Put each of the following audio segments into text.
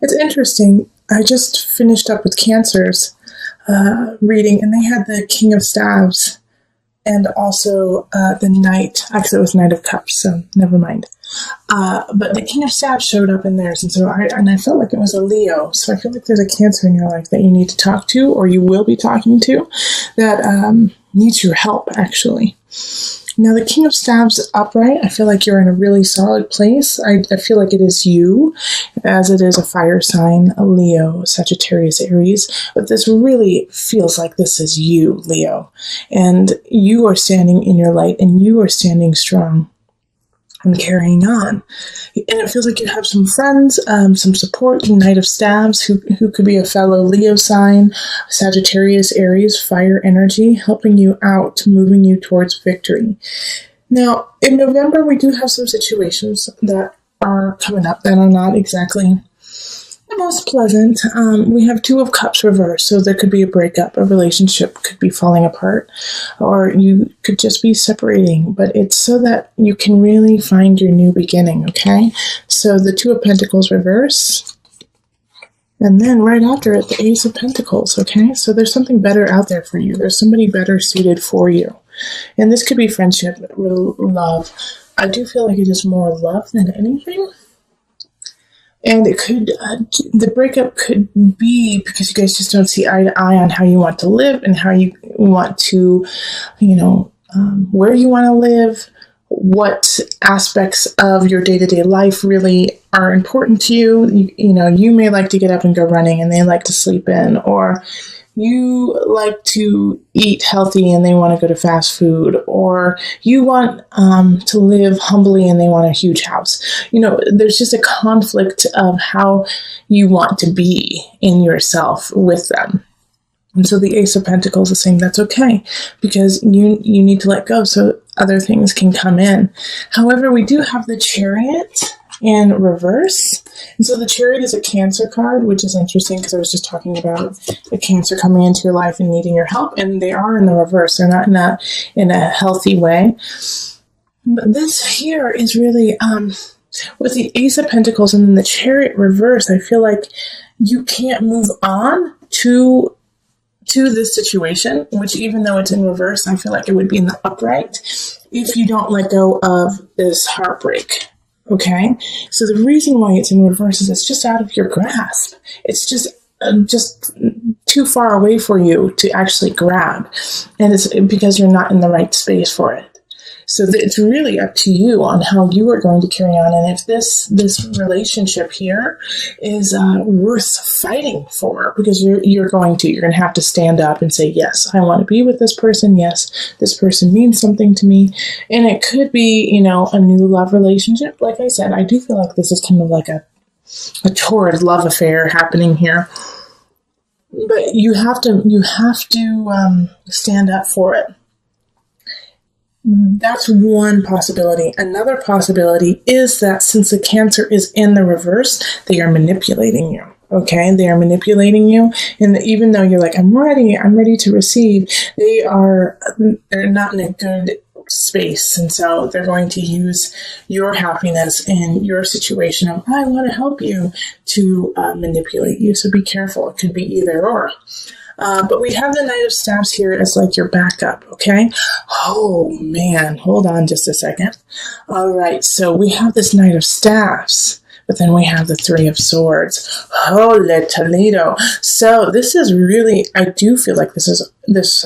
It's interesting. I just finished up with Cancer's reading, and they had the King of Staves and also the Knight. Actually, it was Knight of Cups, so never mind. But the King of Staves showed up in theirs, and so I felt like it was a Leo. So I feel like there's a Cancer in your life that you need to talk to, or you will be talking to, that needs your help, actually. Now, the King of Staves upright, I feel like you're in a really solid place. I feel like it is you, as it is a fire sign, a Leo, Sagittarius, Aries. But this really feels like this is you, Leo. And you are standing in your light, and you are standing strong and carrying on. And it feels like you have some friends, some support, Knight of Staves, who could be a fellow Leo sign, Sagittarius, Aries, fire energy, helping you out, moving you towards victory. Now, in November, we do have some situations that are coming up that are not exactly the most pleasant. We have Two of Cups reversed, so there could be a breakup, a relationship could be falling apart, or you could just be separating, but it's so that you can really find your new beginning, okay? So the Two of Pentacles reverse, and then right after it, the Ace of Pentacles, okay? So there's something better out there for you. There's somebody better suited for you. And this could be friendship, love. I do feel like it is more love than anything. And it could, the breakup could be because you guys just don't see eye to eye on how you want to live and how you want to, where you want to live, what aspects of your day-to-day life really are important to you. You may like to get up and go running and they like to sleep in, or you like to eat healthy and they want to go to fast food, or you want to live humbly and they want a huge house. There's just a conflict of how you want to be in yourself with them. And so the Ace of Pentacles is saying that's okay, because you need to let go so other things can come in. However, we do have the Chariot in reverse. And so the Chariot is a Cancer card, which is interesting because I was just talking about a Cancer coming into your life and needing your help, and they are in the reverse. They're not in a healthy way. But this here is really with the Ace of Pentacles and then the Chariot reverse. I feel like you can't move on to this situation, which even though it's in reverse, I feel like it would be in the upright if you don't let go of this heartbreak. Okay, so the reason why it's in reverse is it's just out of your grasp. It's just too far away for you to actually grab, and it's because you're not in the right space for it. So it's really up to you on how you are going to carry on, and if this relationship here is worth fighting for, because you're going to have to stand up and say, yes, I want to be with this person. Yes, this person means something to me, and it could be a new love relationship. Like I said, I do feel like this is kind of like a torrid love affair happening here, but you have to stand up for it. That's one possibility. Another possibility is that since the Cancer is in the reverse, they are manipulating you. Okay, they are manipulating you, and even though you're like, I'm ready to receive, they're not in a good space, and so they're going to use your happiness and your situation of, I want to help you, to manipulate you. So be careful. It could be either or. But we have the Knight of Staves here as like your backup, okay? Oh, man. Hold on just a second. All right. So we have this Knight of Staves, but then we have the Three of Swords. Holy Toledo. So this is really, I do feel like this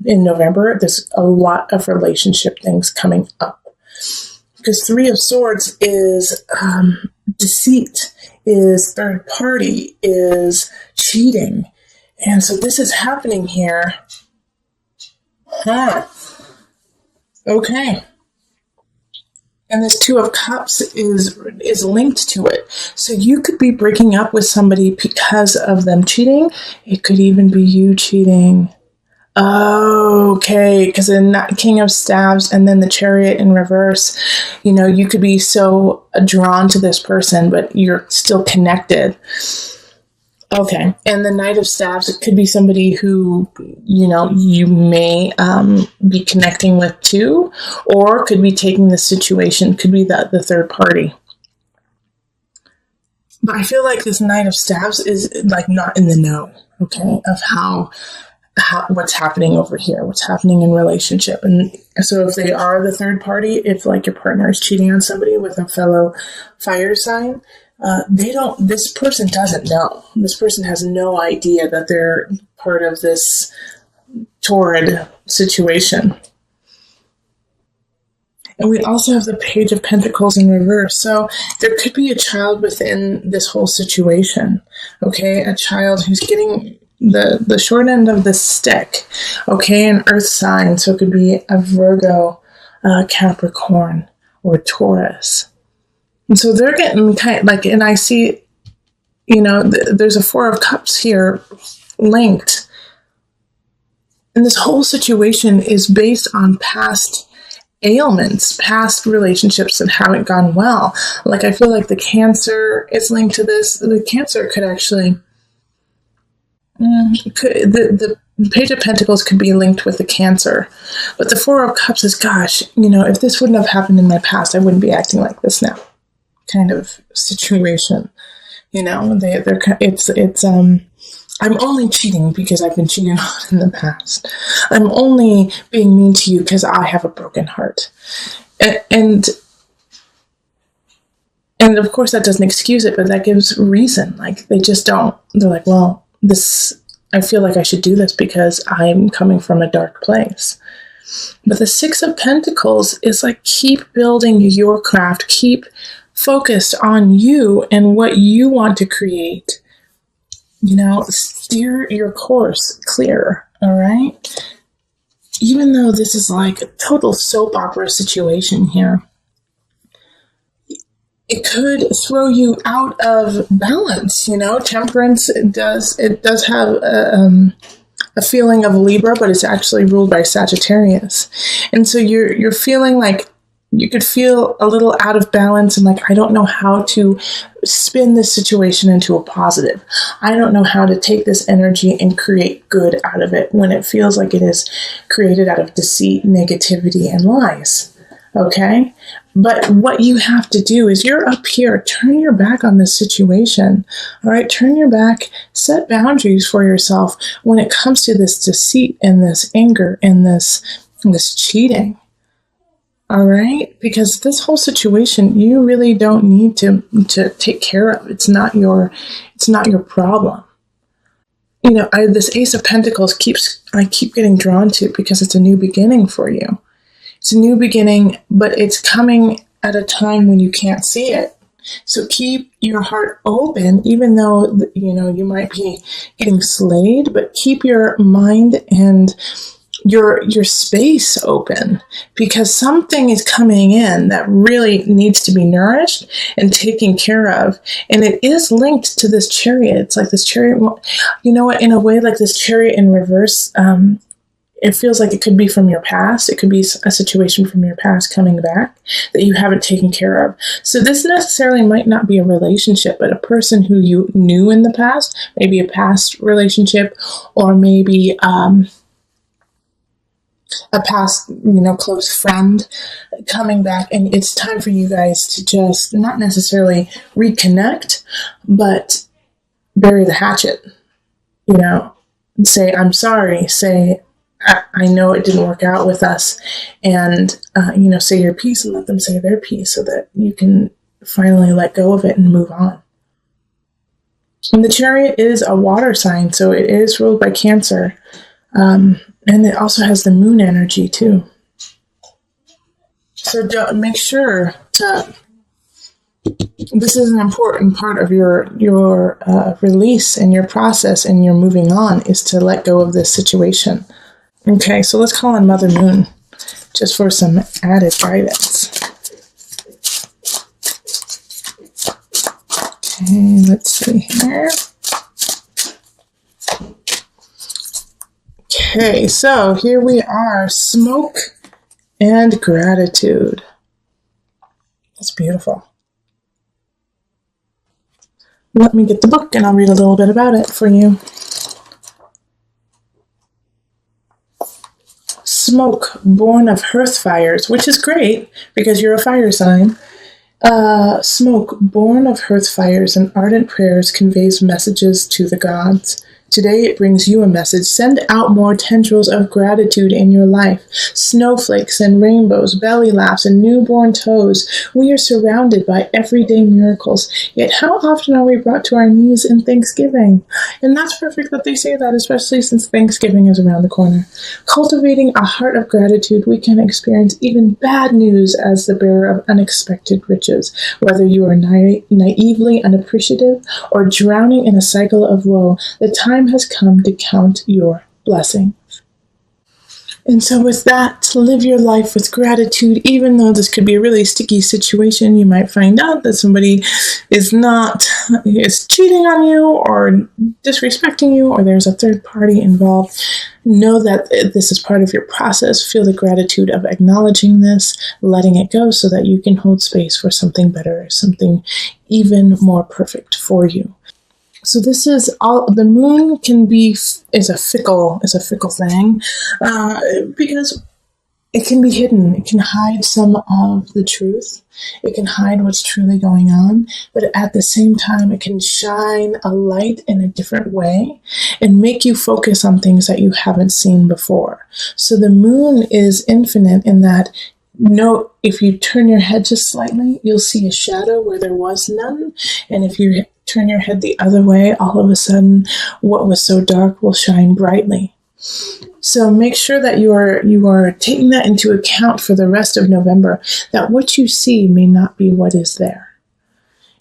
in November, there's a lot of relationship things coming up. Because Three of Swords is deceit, is third party, is cheating. And so this is happening here. Okay. And this Two of Cups is linked to it. So you could be breaking up with somebody because of them cheating. It could even be you cheating. Okay, because in that King of Staves and then the Chariot in reverse, you could be so drawn to this person, but you're still connected. Okay, and the Knight of Staves, it could be somebody who, you may be connecting with too, or could be taking the situation, could be the third party. But I feel like this Knight of Staves is like not in the know, okay, of how what's happening over here, what's happening in relationship. And so if they are the third party, if like your partner is cheating on somebody with a fellow fire sign, this person doesn't know. This person has no idea that they're part of this torrid situation. And we also have the Page of Pentacles in reverse. So there could be a child within this whole situation, okay? A child who's getting the short end of the stick, okay? An earth sign, so it could be a Virgo, Capricorn, or Taurus. And so they're getting kind of like, and I see, there's a Four of Cups here linked. And this whole situation is based on past ailments, past relationships that haven't gone well. Like, I feel like the Cancer is linked to this. The Cancer could actually, the Page of Pentacles could be linked with the Cancer. But the Four of Cups is, gosh, if this wouldn't have happened in my past, I wouldn't be acting like this now, kind of situation. I'm only cheating because I've been cheated on in the past. I'm only being mean to you because I have a broken heart. And of course that doesn't excuse it, but that gives reason. Like, they just don't. They're like, well, I feel like I should do this because I'm coming from a dark place. But the Six of Pentacles is like, keep building your craft. Keep focused on you and what you want to create. Steer your course clear, all right? Even though this is like a total soap opera situation here, it could throw you out of balance, Temperance, it does have a feeling of Libra, but it's actually ruled by Sagittarius. And so you're feeling like you could feel a little out of balance and like, I don't know how to spin this situation into a positive. I don't know how to take this energy and create good out of it when it feels like it is created out of deceit, negativity, and lies. Okay? But what you have to do is, you're up here, turn your back on this situation. All right? Turn your back, set boundaries for yourself when it comes to this deceit and this anger and this cheating. All right? Because this whole situation, you really don't need to take care of. It's not your problem. This Ace of Pentacles I keep getting drawn to because it's a new beginning for you. It's a new beginning, but it's coming at a time when you can't see it. So keep your heart open, even though, you might be getting slayed, but keep your mind and your space open, because something is coming in that really needs to be nourished and taken care of. And it is linked to this Chariot. It's like this Chariot, in a way, like this Chariot in reverse, it feels like it could be from your past. It could be a situation from your past coming back that you haven't taken care of. So this necessarily might not be a relationship, but a person who you knew in the past, maybe a past relationship, or maybe a past, close friend coming back. And it's time for you guys to just not necessarily reconnect, but bury the hatchet, say, I'm sorry, say, I know it didn't work out with us, and, say your piece and let them say their piece so that you can finally let go of it and move on. And the Chariot is a water sign, so it is ruled by Cancer. And it also has the moon energy too. So make sure this is an important part of your release and your process and your moving on, is to let go of this situation. Okay, so let's call on Mother Moon just for some added guidance. Okay, let's see here. Okay, so here we are, Smoke and Gratitude. That's beautiful. Let me get the book and I'll read a little bit about it for you. Smoke, born of hearth fires, which is great because you're a fire sign. Smoke, born of hearth fires and ardent prayers, conveys messages to the gods. Today it brings you a message. Send out more tendrils of gratitude in your life. Snowflakes and rainbows, belly laughs and newborn toes. We are surrounded by everyday miracles. Yet how often are we brought to our knees in thanksgiving? And that's perfect that they say that, especially since Thanksgiving is around the corner. Cultivating a heart of gratitude, we can experience even bad news as the bearer of unexpected riches. Whether you are naively unappreciative or drowning in a cycle of woe, the time has come to count your blessings. And so with that, live your life with gratitude, even though this could be a really sticky situation. You might find out that somebody is cheating on you or disrespecting you, or there's a third party involved. Know that this is part of your process. Feel the gratitude of acknowledging this, letting it go so that you can hold space for something better, something even more perfect for you. So this is all. The moon is a fickle thing, because it can be hidden. It can hide some of the truth. It can hide what's truly going on, but at the same time, it can shine a light in a different way and make you focus on things that you haven't seen before. So the moon is infinite in that. If you turn your head just slightly, you'll see a shadow where there was none. And if you turn your head the other way, all of a sudden, what was so dark will shine brightly. So make sure that you are taking that into account for the rest of November, that what you see may not be what is there.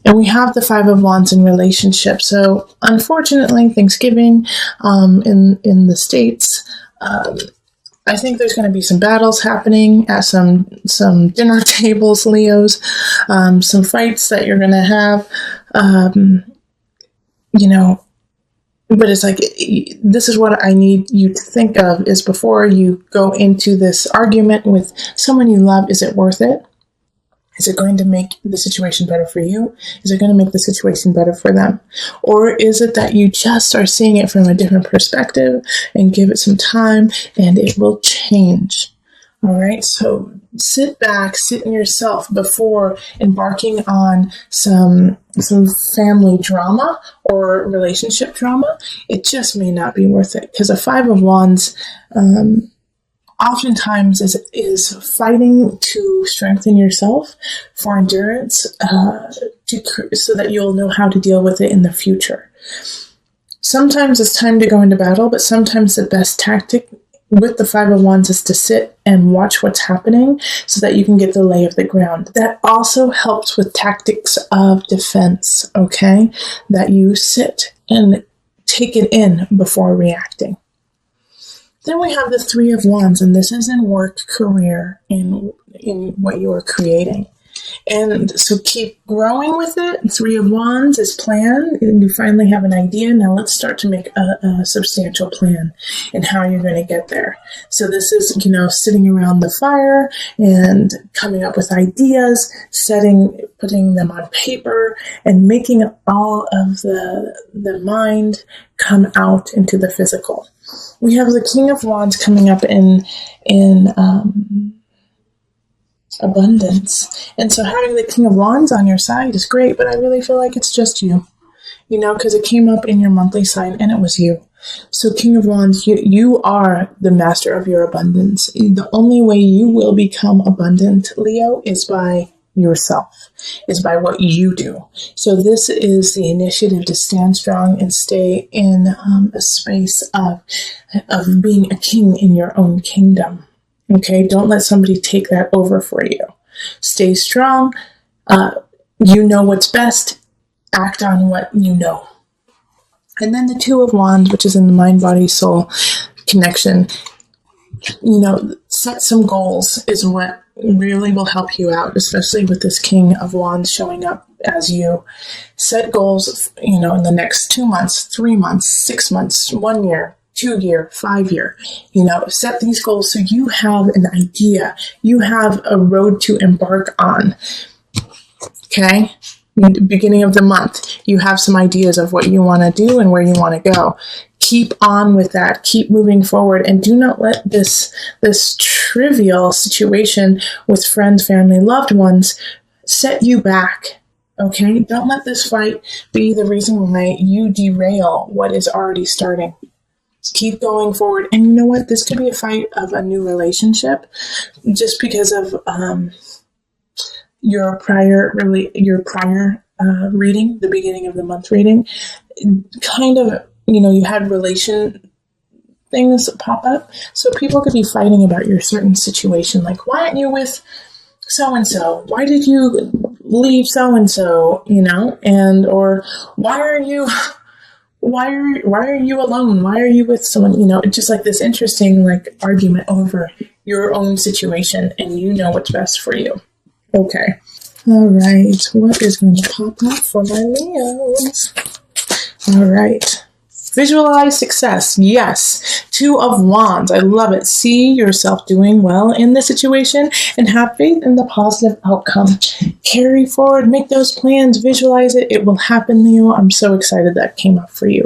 And we have the Five of Wands in relationships. So unfortunately, Thanksgiving in the States, I think there's going to be some battles happening at some dinner tables, Leos, some fights that you're going to have, but it's like, this is what I need you to think of is before you go into this argument with someone you love, is it worth it? Is it going to make the situation better for you? Is it going to make the situation better for them? Or is it that you just are seeing it from a different perspective and give it some time and it will change? All right. So sit back, sit in yourself before embarking on some family drama or relationship drama. It just may not be worth it, because a Five of Wands, oftentimes is fighting to strengthen yourself for endurance, so that you'll know how to deal with it in the future. Sometimes it's time to go into battle, but sometimes the best tactic with the Five of Wands is to sit and watch what's happening so that you can get the lay of the ground. That also helps with tactics of defense, okay? That you sit and take it in before reacting. Then we have the Three of Wands, and this is in work, career, in what you are creating. And so keep growing with it. Three of Wands is plan, and you finally have an idea. Now let's start to make a substantial plan and how you're going to get there. So this is, sitting around the fire and coming up with ideas, putting them on paper, and making all of the mind come out into the physical. We have the King of Wands coming up in abundance. And so having the King of Wands on your side is great, but I really feel like it's just you, because it came up in your monthly sign and it was you. So King of Wands, you are the master of your abundance. The only way you will become abundant, Leo, is by yourself, is by what you do. So this is the initiative to stand strong and stay in a space of being a king in your own kingdom. Okay, don't let somebody take that over for you. Stay strong. You know what's best. Act on what you know. And then the Two of Wands, which is in the mind, body, soul connection. Set some goals is what really will help you out, especially with this King of Wands showing up as you. Set goals, in the next 2 months, 3 months, 6 months, 1 year, 2 year, 5 year, set these goals so you have an idea. You have a road to embark on. Okay. Beginning of the month, you have some ideas of what you want to do and where you want to go. Keep on with that. Keep moving forward, and do not let this trivial situation with friends, family, loved ones set you back. Okay? Don't let this fight be the reason why you derail what is already starting. Keep going forward. And you know what? This could be a fight of a new relationship just because of your prior reading, the beginning of the month reading. Kind of, you had relation things pop up. So people could be fighting about your certain situation. Like, why aren't you with so-and-so? Why did you leave so-and-so, and, or why are you alone? Why are you with someone, just like this interesting, like, argument over your own situation, and you know what's best for you. Okay. All right. What is going to pop up for my Leos? All right. Visualize success. Yes. 2 of Wands. I love it. See yourself doing well in the situation and have faith in the positive outcome. Carry forward. Make those plans. Visualize it. It will happen, Leo. I'm so excited that came up for you.